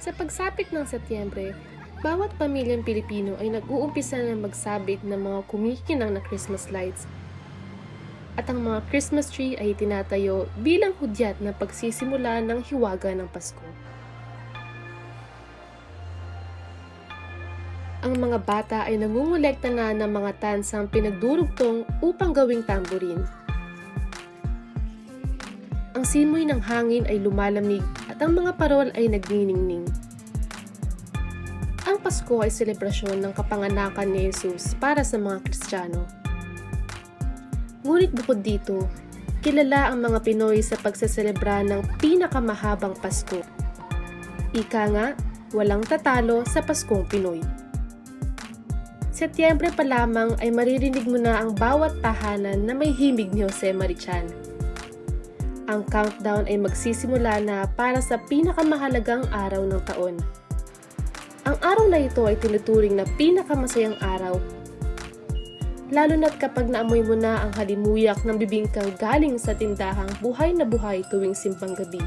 Sa pagsapit ng Setyembre, bawat pamilyang Pilipino ay nag-uumpisa na magsabit ng mga kumikinang na Christmas lights. At ang mga Christmas tree ay tinatayo bilang hudyat na pagsisimula ng hiwaga ng Pasko. Ang mga bata ay nangungulekta na ng mga tansang pinagdurugtong upang gawing tamborin. Ang simoy ng hangin ay lumalamig at ang mga parol ay nagniningning. Ang Pasko ay selebrasyon ng kapanganakan ni Jesus para sa mga Kristiyano. Ngunit bukod dito, kilala ang mga Pinoy sa pagseselebra ng pinakamahabang Pasko. Ika nga, walang tatalo sa Paskong Pinoy. Setyembre pa lamang ay maririnig mo na ang bawat tahanan na may himig ni Jose Marichan. Ang countdown ay magsisimula na para sa pinakamahalagang araw ng taon. Ang araw na ito ay tinuturing na pinakamasayang araw, lalo na't kapag naamoy mo na ang halimuyak ng bibingkang galing sa tindahang buhay na buhay tuwing simbang gabi.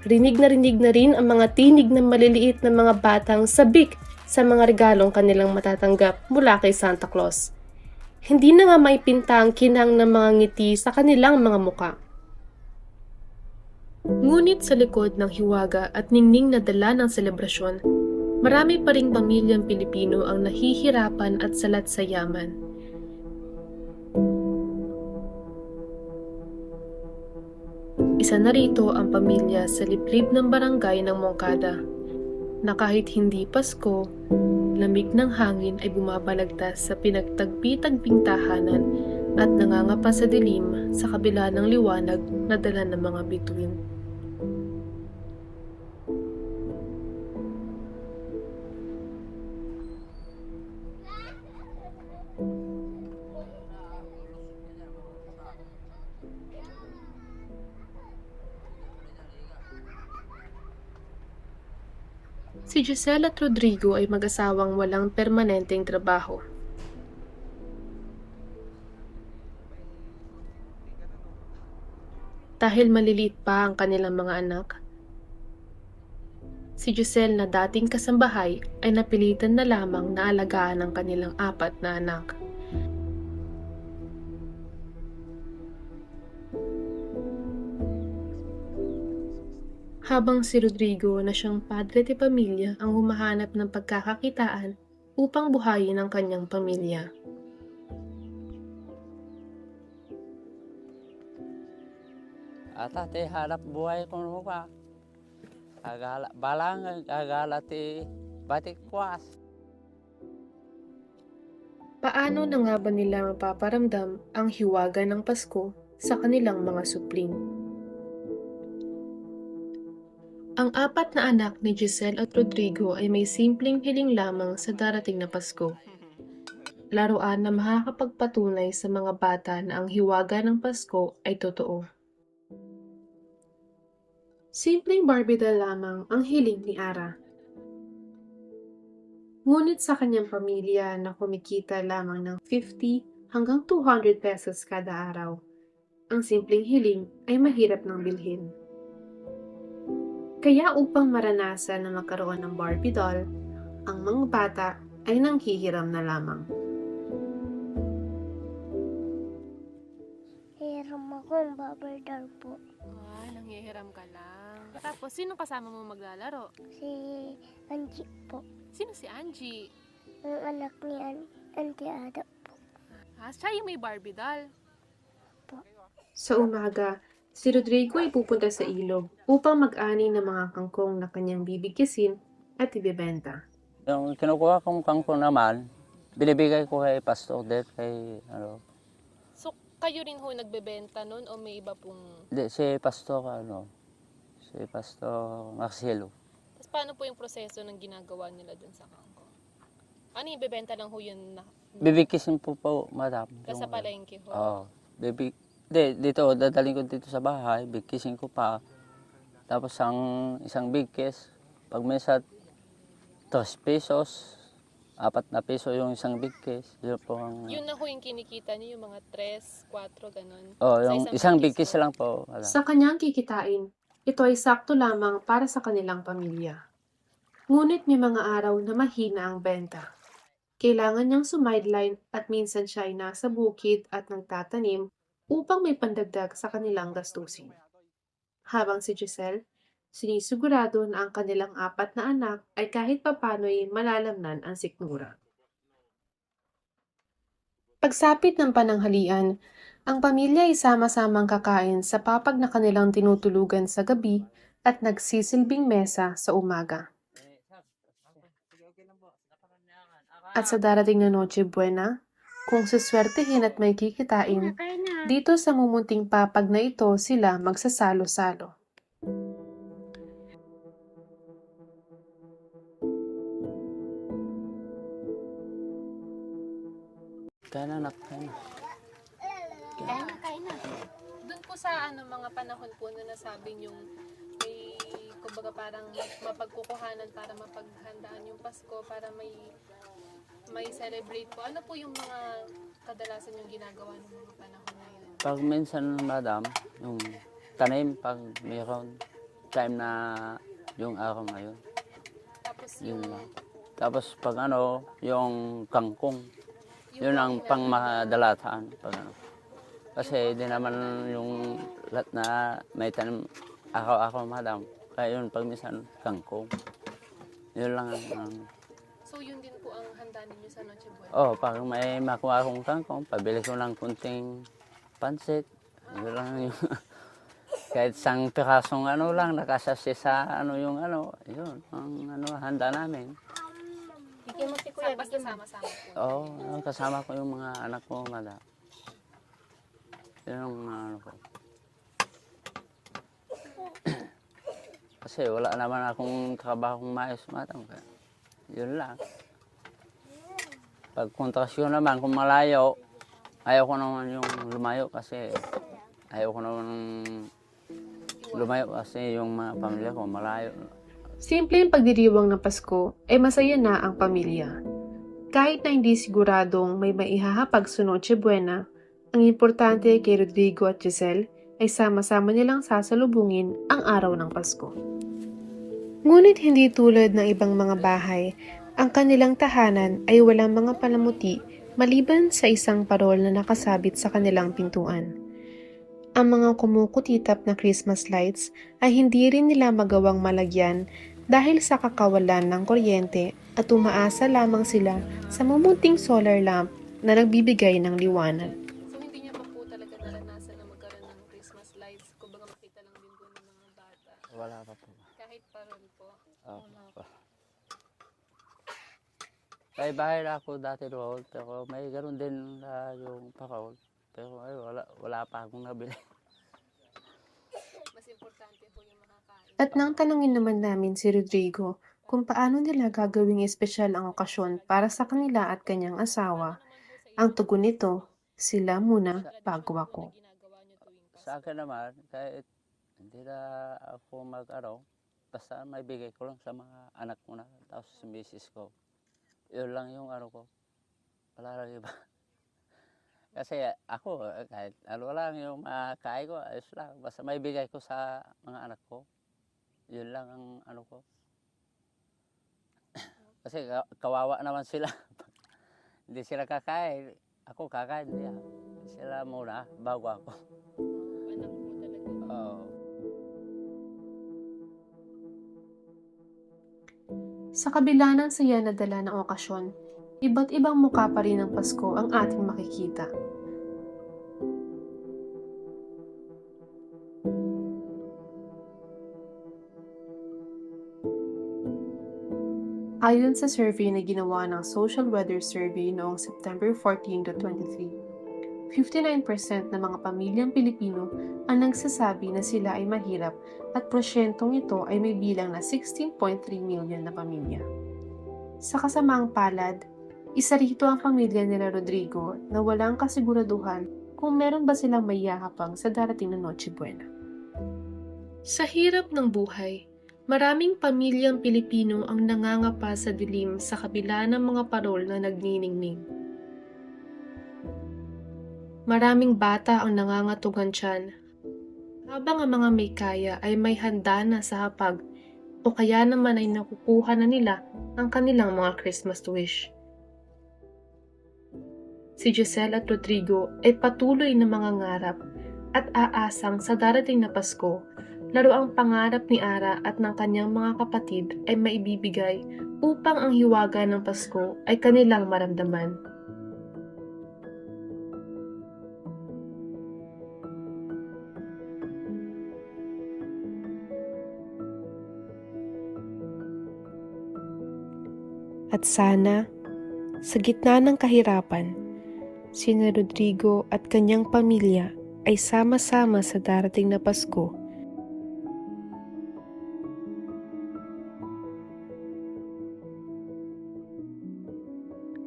Rinig na rin ang mga tinig ng maliliit na mga batang sabik sa mga regalong kanilang matatanggap mula kay Santa Claus. Hindi na nga may pinta ang kinang ng mga ngiti sa kanilang mga muka. Ngunit sa likod ng hiwaga at ningning na dala ng selebrasyon, marami pa ring pamilyang Pilipino ang nahihirapan at salat sa yaman. Isa na rito ang pamilya sa liblib ng barangay ng Moncada, na kahit hindi Pasko, lamig ng hangin ay bumabalagtas sa pinagtagpi-tagping tahanan at nangangapa sa dilim sa kabila ng liwanag na dala ng mga bituin. Si Giselle at Rodrigo ay mag-asawang walang permanenteng trabaho. Dahil maliliit pa ang kanilang mga anak, si Giselle na dating kasambahay ay napilitan na lamang na alagaan ang kanilang 4 na anak. Habang si Rodrigo na siyang padre de pamilya ang humahanap ng pagkakakitaan upang buhayin ang kanyang pamilya. Ata ti hanap buhay ko mo pa. Agala balang agala ti batik puas. Paano na nga ba nila mapaparamdam ang hiwaga ng Pasko sa kanilang mga supling? Ang 4 na anak ni Giselle at Rodrigo ay may simpleng hiling lamang sa darating na Pasko. Laruan na makakapagpatunay sa mga bata na ang hiwaga ng Pasko ay totoo. Simpleng Barbie doll lamang ang hiling ni Ara. Ngunit sa kanyang pamilya na kumikita lamang ng 50 hanggang 200 pesos kada araw, ang simpleng hiling ay mahirap nang bilhin. Kaya upang maranasan na magkaroon ng Barbie doll, ang mga bata ay nanghihiram na lamang. Hiram ako ng Barbie doll po. Nanghihiram ka lang. Tapos, sino kasama mo maglalaro? Si Angie po. Sino si Angie? Ang anak ni Auntie Ada po. Siya yung may Barbie doll. Po. Sa umaga, si Rodrigo ay pupunta sa ilog upang mag-ani ng mga kangkong na kanyang bibigkisin at ibebenta. Yung kinukuha kong kangkong naman, binibigay ko kay Pastor Dave, kay ano. So, kayo rin ho nagbebenta nun o may iba pong... Hindi, si Pastor Marcelo. Tapos paano po yung proseso ng ginagawa nila dun sa kangkong? Ano yung ibebenta lang ho yun na... Bibigkisin po, madam. Sa palengke ho? Oo. Dito, dadaling ko dito sa bahay, bigkisin ko pa. Tapos ang isang bigkis, pag may sa 3 pesos, ₱4 yung isang big case. Yun po ang... Yun na ho yung kinikita niyo, yung mga 3, 4, ganun. Oh, Sa yung isang isang big case case ho. lang po. Wala. Sa kanyang kikitain, ito ay sakto lamang para sa kanilang pamilya. Ngunit may mga araw na mahina ang benta. Kailangan niyang sumideline at minsan siya ay nasa bukid at nagtatanim upang may pandagdag sa kanilang gastusin. Habang si Giselle, sinisigurado na ang kanilang 4 na anak ay kahit papano'y malalamnan ang sikmura. Pagsapit ng pananghalian, ang pamilya ay sama-samang kakain sa papag na kanilang tinutulugan sa gabi at nagsisilbing mesa sa umaga. At sa darating na Noche Buena, kung suswertehin at may kikitain, dito sa mumunting papag na ito sila magsasalo-salo. Kaya na, anak. Kaya na. Kain na. Doon po sa mga panahon po na nasabi niyong may, kumbaga parang mapagkukuhanan para mapaghandaan yung Pasko, para may celebrate po. Ano po yung mga kadalasan yung ginagawa ng mga panahon na yun? Pag minsan, madam, yung tanim, pag mayroon time na yung araw ngayon, Tapos yun yung lang. Tapos pag yung kangkong, yun ang kain na- pangmadalataan. Pag Kasi di naman yung lahat na may tanim araw-araw, madam. Kaya yun, pag minsan, kangkong. Yun lang ang... So yun din po ang handa ninyo sa Noche Buena? Oh, pag may makuha akong kangkong, pabili ko ng kunting pansit. Yun lang yung... Kahit isang pirasong lang, nakasasi sa yun, ang handa namin. Basta sama-sama po. Oo, kasama ko yung mga anak ko, madam. Yun ang ko. Kasi wala naman akong trabahong maayos, madam. Yun lang. Pag kontrasyon naman, kung malayo, ayaw ko naman yung lumayo kasi ayaw ko naman lumayo kasi yung mga pamilya ko malayo. Simpleng pagdiriwang ng Pasko ay masaya na ang pamilya. Kahit na hindi siguradong may maihahapag sa Noche Buena, ang importante kay Rodrigo at Giselle ay sama-sama nilang sasalubungin ang araw ng Pasko. Ngunit hindi tulad ng ibang mga bahay, ang kanilang tahanan ay walang mga palamuti maliban sa isang parol na nakasabit sa kanilang pintuan. Ang mga kumukutitap na Christmas lights ay hindi rin nila magawang malagyan dahil sa kakawalan ng kuryente at umaasa lamang sila sa mumunting solar lamp na nagbibigay ng liwanag. So hindi niya pa po talaga naranasan na magkaroon ng Christmas lights? Kumbaga makita lang din po ng mga bata. Wala pa po. Kahit parol po. Wala pa. May bahay na ako dati doon, pero may ganoon din yung parol. Pero wala pa akong nabili. Mas importante po yung makakain. At nang tanungin naman namin si Rodrigo kung paano nila gagawing espesyal ang okasyon para sa kanila at kanyang asawa, ang tugon nito, sila muna bago ako. Sa akin naman, kahit hindi na ako basta may bigay ko lang sa mga anak ko na, tapos sa misis ko. Yun lang yung ko. Wala lang iba. Kasi ako, kahit lang yung makain ko, ayos lang. Basta may bigay ko sa mga anak ko. Yun lang ang ko. Kasi kawawa naman sila. Hindi sila kakain. Ako kakain niya. Sila muna, bago ako. Anak mo talaga. Oo. Sa kabila ng saya na dala ng okasyon, iba't ibang mukha pa rin ng Pasko ang ating makikita. Ayon sa survey na ginawa ng Social Weather Survey noong September 14 to 23, 59% ng mga pamilyang Pilipino ang nagsasabi na sila ay mahirap at porsyentong ito ay may bilang na 16.3 million na pamilya. Sa kasamaang palad, isa rito ang pamilya nila Rodrigo na walang kasiguraduhan kung meron ba silang mayahapang sa darating na Noche Buena. Sa hirap ng buhay, Maraming pamilyang Pilipino ang nangangapa sa dilim sa kabila ng mga parol na nagniningning. Maraming bata ang nangangatugan tiyan, habang ang mga may kaya ay may handa na sa hapag o kaya naman ay nakukuha na nila ang kanilang mga Christmas wish. Si Giselle at Rodrigo ay patuloy na mangangarap at aasang sa darating na Pasko, laro ang pangarap ni Ara at ng kanyang mga kapatid ay maibibigay upang ang hiwaga ng Pasko ay kanilang maramdaman. At sana, sa gitna ng kahirapan, sina Rodrigo at kanyang pamilya ay sama-sama sa darating na Pasko.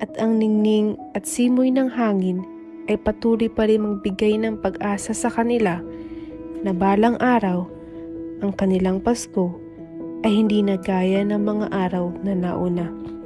At ang ningning at simoy ng hangin ay patuloy pa rin magbigay ng pag-asa sa kanila na balang araw, ang kanilang Pasko ay hindi na gaya ng mga araw na nauna.